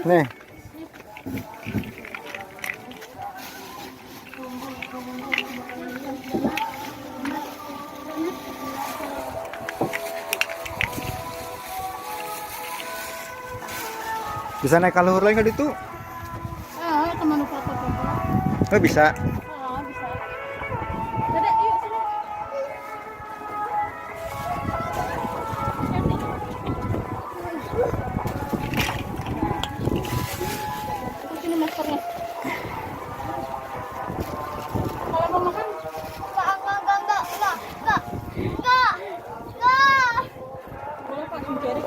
Nih. Bisa naik kaluhur lagi nggak itu? Teman foto-foto. Oh, bisa. Bisa. Dedek, yuk sini. Sini maskernya. Kalau mau makan, boleh Pak, dicari.